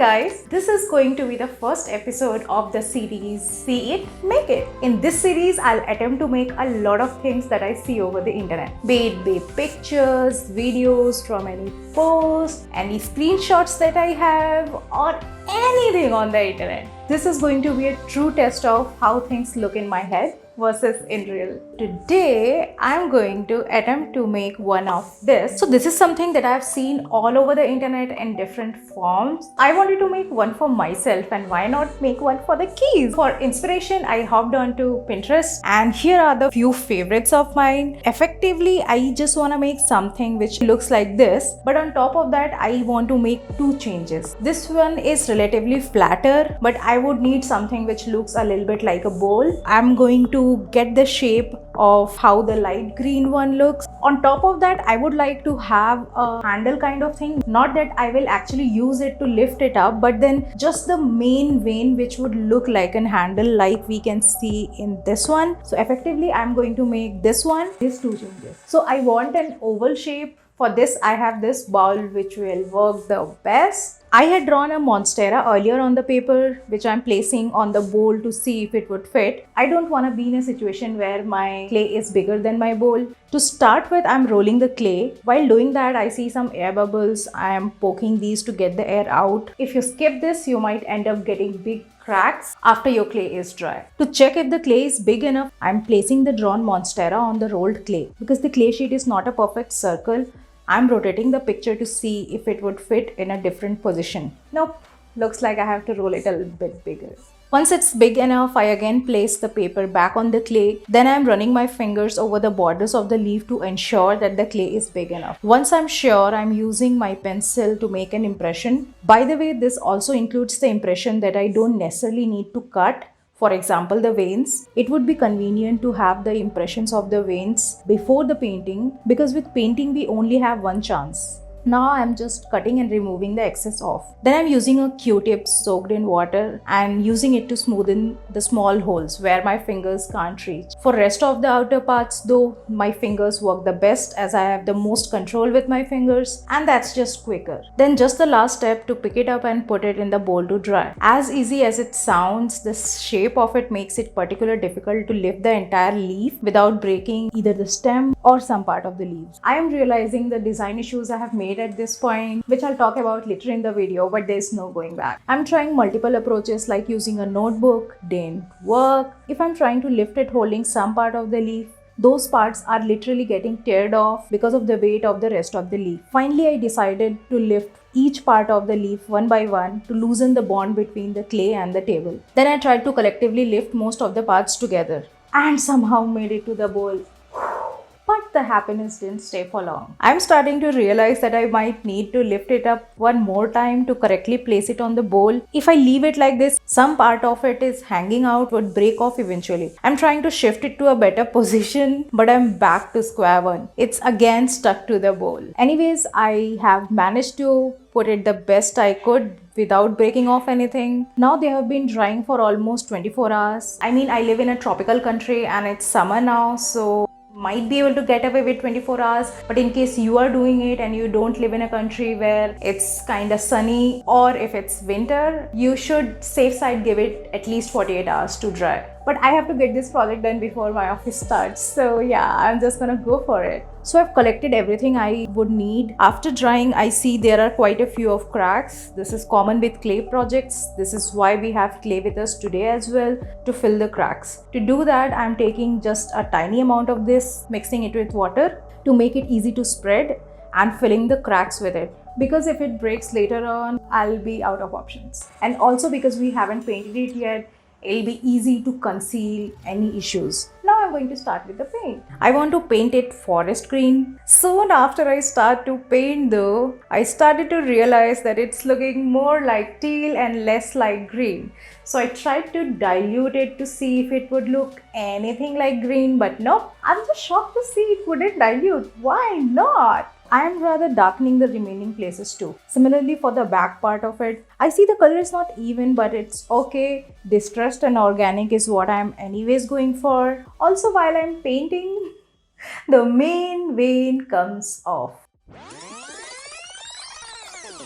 guys, this is going to be the first episode of the series See It, Make It. In this series, I'll attempt to make a lot of things that I see over the internet. Be it pictures, videos from any post, any screenshots that I have, or anything on the internet. This is going to be a true test of how things look in my head versus in real. Today, I'm going to attempt to make one of this. So this is something that I've seen all over the internet in different forms. I wanted to make one for myself, and why not make one for the keys? For inspiration, I hopped onto Pinterest, and here are the few favorites of mine. Effectively, I just want to make something which looks like this, but on top of that, I want to make two changes. This one is relatively flatter, but I would need something which looks a little bit like a bowl. I'm going to get the shape of how the light green one looks. On top of that, I would like to have a handle kind of thing. Not that I will actually use it to lift it up, but then just the main vein which would look like an handle like we can see in this one. So effectively, I'm going to make this one, these two changes. So I want an oval shape. For this, I have this bowl which will work the best. I had drawn a Monstera earlier on the paper, which I'm placing on the bowl to see if it would fit. I don't want to be in a situation where my clay is bigger than my bowl. To start with, I'm rolling the clay. While doing that, I see some air bubbles. I am poking these to get the air out. If you skip this, you might end up getting big cracks after your clay is dry. To check if the clay is big enough, I'm placing the drawn Monstera on the rolled clay. Because the clay sheet is not a perfect circle, I'm rotating the picture to see if it would fit in a different position. Nope, looks like I have to roll it a little bit bigger. Once it's big enough, I again place the paper back on the clay. Then I'm running my fingers over the borders of the leaf to ensure that the clay is big enough. Once I'm sure, I'm using my pencil to make an impression. By the way, this also includes the impression that I don't necessarily need to cut. For example, the veins. It would be convenient to have the impressions of the veins before the painting, because with painting we only have one chance. Now I'm just cutting and removing the excess off. Then I'm using a Q-tip soaked in water and using it to smoothen the small holes where my fingers can't reach. For rest of the outer parts though, my fingers work the best as I have the most control with my fingers, and that's just quicker. Then just the last step to pick it up and put it in the bowl to dry. As easy as it sounds, the shape of it makes it particularly difficult to lift the entire leaf without breaking either the stem or some part of the leaves. I am realizing the design issues I have made at this point, which I'll talk about later in the video, but there's no going back. I'm trying multiple approaches like using a notebook, didn't work. If I'm trying to lift it holding some part of the leaf, those parts are literally getting teared off because of the weight of the rest of the leaf. Finally, I decided to lift each part of the leaf one by one to loosen the bond between the clay and the table. Then I tried to collectively lift most of the parts together and somehow made it to the bowl. But the happiness didn't stay for long. I'm starting to realize that I might need to lift it up one more time to correctly place it on the bowl. If I leave it like this, some part of it is hanging out, would break off eventually. I'm trying to shift it to a better position, but I'm back to square one. It's again stuck to the bowl. Anyways, I have managed to put it the best I could without breaking off anything. Now they have been drying for almost 24 hours. I mean, I live in a tropical country and it's summer now, so might be able to get away with 24 hours, but in case you are doing it and you don't live in a country where it's kind of sunny, or if it's winter, you should safe side give it at least 48 hours to dry. But I have to get this project done before my office starts, so yeah, I'm just gonna go for it. So I've collected everything I would need. After drying, I see there are quite a few of cracks. This is common with clay projects. This is why we have clay with us today as well, to fill the cracks. To do that, I'm taking just a tiny amount of this, mixing it with water to make it easy to spread, and filling the cracks with it. Because if it breaks later on, I'll be out of options. And also because we haven't painted it yet, it'll be easy to conceal any issues. Now I'm going to start with the paint. I want to paint it forest green. Soon after I start to paint though, I started to realize that it's looking more like teal and less like green. So I tried to dilute it to see if it would look anything like green, but no, I'm just shocked to see it wouldn't dilute. Why not? I am rather darkening the remaining places too. Similarly for the back part of it, I see the color is not even, but it's okay. Distressed and organic is what I am anyways going for. Also, while I'm painting, the main vein comes off.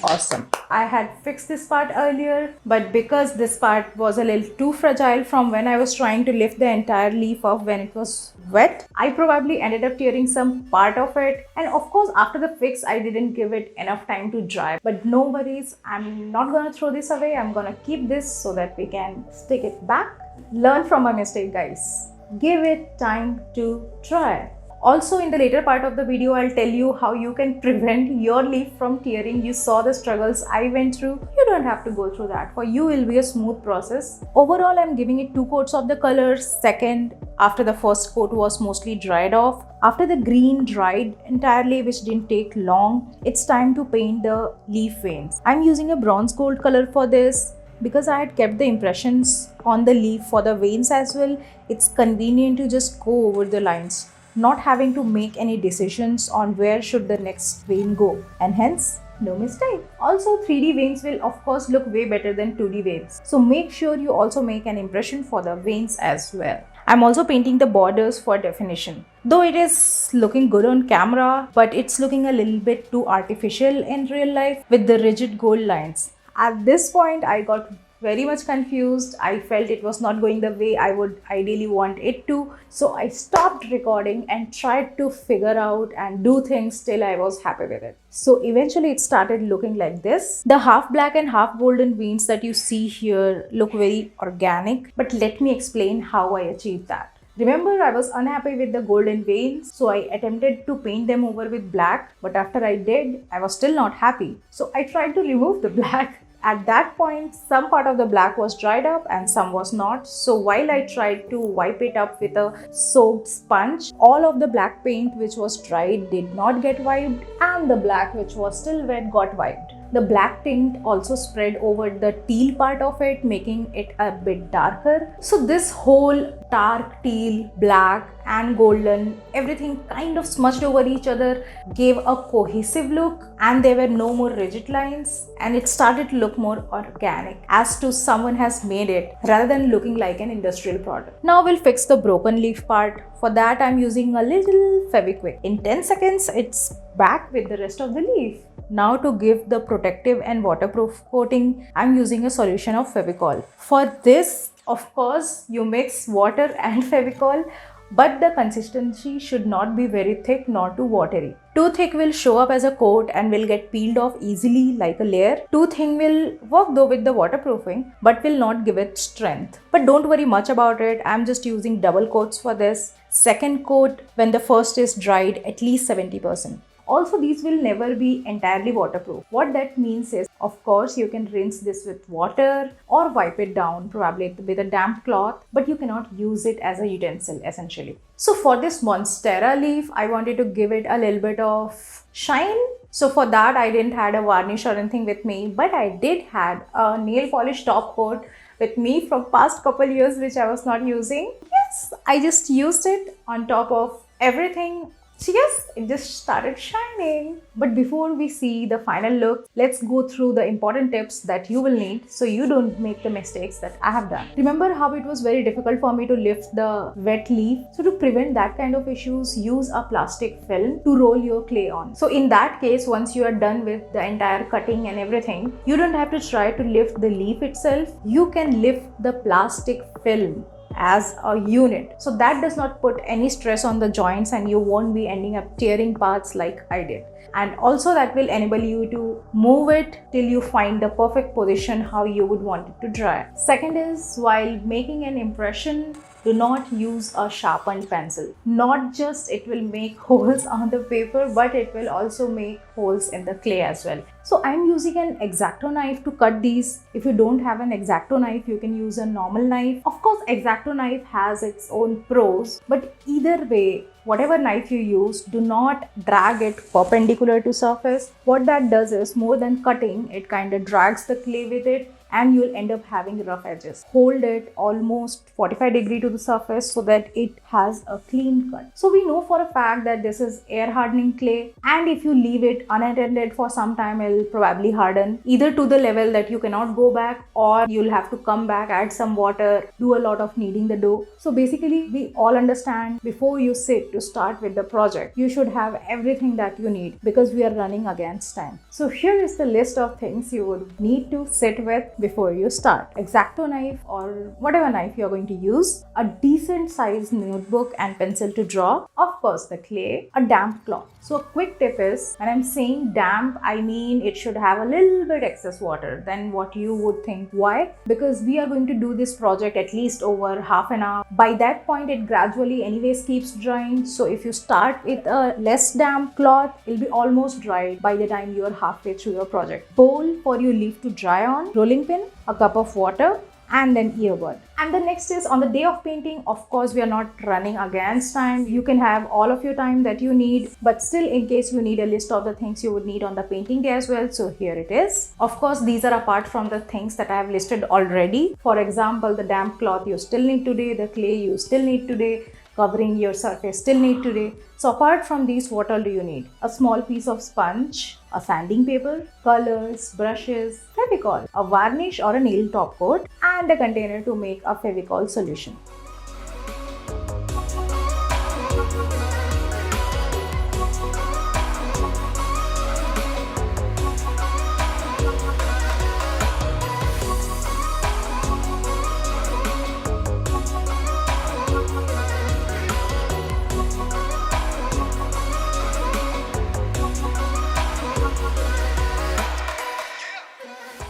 Awesome. I had fixed this part earlier, but because this part was a little too fragile from when I was trying to lift the entire leaf off when it was wet, I probably ended up tearing some part of it. And of course, after the fix, I didn't give it enough time to dry. But no worries, I'm not gonna throw this away. I'm gonna keep this so that we can stick it back. Learn from my mistake, guys. Give it time to dry. Also, in the later part of the video, I'll tell you how you can prevent your leaf from tearing. You saw the struggles I went through. You don't have to go through that. For you, it will be a smooth process. Overall, I'm giving it 2 coats of the color. Second, after the first coat was mostly dried off. After the green dried entirely, which didn't take long, it's time to paint the leaf veins. I'm using a bronze gold color for this. Because I had kept the impressions on the leaf for the veins as well, it's convenient to just go over the lines, not having to make any decisions on where should the next vein go, and hence no mistake. Also, 3D veins will of course look way better than 2D veins, so make sure you also make an impression for the veins as well. I'm also painting the borders for definition. Though it is looking good on camera, but it's looking a little bit too artificial in real life with the rigid gold lines. At this point, I got very much confused. I felt it was not going the way I would ideally want it to. So I stopped recording and tried to figure out and do things till I was happy with it. So eventually it started looking like this. The half black and half golden veins that you see here look very organic. But let me explain how I achieved that. Remember, I was unhappy with the golden veins, so I attempted to paint them over with black. But after I did, I was still not happy. So I tried to remove the black. At that point, some part of the black was dried up and some was not. So while I tried to wipe it up with a soaked sponge, all of the black paint which was dried did not get wiped, and the black which was still wet got wiped. The black tint also spread over the teal part of it, making it a bit darker. So this whole dark teal, black and golden, everything kind of smudged over each other, gave a cohesive look, and there were no more rigid lines, and it started to look more organic, as to someone has made it rather than looking like an industrial product. Now we'll fix the broken leaf part. For that, I'm using a little Fevikwik. In 10 seconds, it's back with the rest of the leaf. Now to give the protective and waterproof coating, I'm using a solution of Fevicol. For this, of course, you mix water and Fevicol, but the consistency should not be very thick nor too watery. Too thick will show up as a coat and will get peeled off easily like a layer. Too thin will work though with the waterproofing, but will not give it strength. But don't worry much about it. I'm just using double coats for this. Second coat when the first is dried at least 70%. Also, these will never be entirely waterproof. What that means is, of course, you can rinse this with water or wipe it down, probably with a damp cloth, but you cannot use it as a utensil essentially. So for this Monstera leaf, I wanted to give it a little bit of shine. So for that, I didn't have a varnish or anything with me, but I did had a nail polish top coat with me from past couple years, which I was not using. Yes, I just used it on top of everything. So yes, it just started shining. But before we see the final look, let's go through the important tips that you will need so you don't make the mistakes that I have done. Remember how it was very difficult for me to lift the wet leaf? So to prevent that kind of issues, use a plastic film to roll your clay on. So in that case, once you are done with the entire cutting and everything, you don't have to try to lift the leaf itself. You can lift the plastic film as a unit, so that does not put any stress on the joints and you won't be ending up tearing parts like I did. And also that will enable you to move it till you find the perfect position how you would want it to dry. Second is, while making an impression, do not use a sharpened pencil. Not just it will make holes on the paper, but it will also make holes in the clay as well. So I'm using an X-Acto knife to cut these. If you don't have an X-Acto knife, you can use a normal knife. Of course, X-Acto knife has its own pros, but either way, whatever knife you use, do not drag it perpendicular to surface. What that does is, more than cutting, it kind of drags the clay with it, and you'll end up having rough edges. Hold it almost 45 degree to the surface so that it has a clean cut. So we know for a fact that this is air hardening clay, and if you leave it unattended for some time, it'll probably harden either to the level that you cannot go back, or you'll have to come back, add some water, do a lot of kneading the dough. So basically we all understand, before you sit to start with the project, you should have everything that you need, because we are running against time. So here is the list of things you would need to sit with before you start. X-Acto knife or whatever knife you're going to use, a decent sized notebook and pencil to draw, of course the clay, a damp cloth. So a quick tip is, when I'm saying damp, I mean it should have a little bit excess water than what you would think. Why? Because we are going to do this project at least over half an hour. By that point it gradually anyways keeps drying, so if you start with a less damp cloth, it'll be almost dried by the time you are halfway through your project. Bowl for your leaf to dry on, rolling pin, a cup of water, and then earbud. And the next is, on the day of painting, of course we are not running against time. You can have all of your time that you need, but still, in case you need a list of the things you would need on the painting day as well, so here it is. Of course these are apart from the things that I have listed already. For example, the damp cloth you still need today, the clay you still need today, covering your surface still need today. So apart from these, what all do you need? A small piece of sponge, a sanding paper, colors, brushes, Fevicol, a varnish or a nail top coat, and a container to make a Fevicol solution.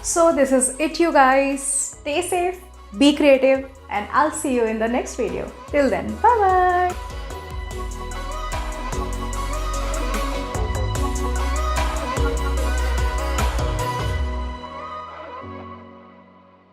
So this is it, you guys. Stay safe, be creative, and I'll see you in the next video. Till then, bye bye.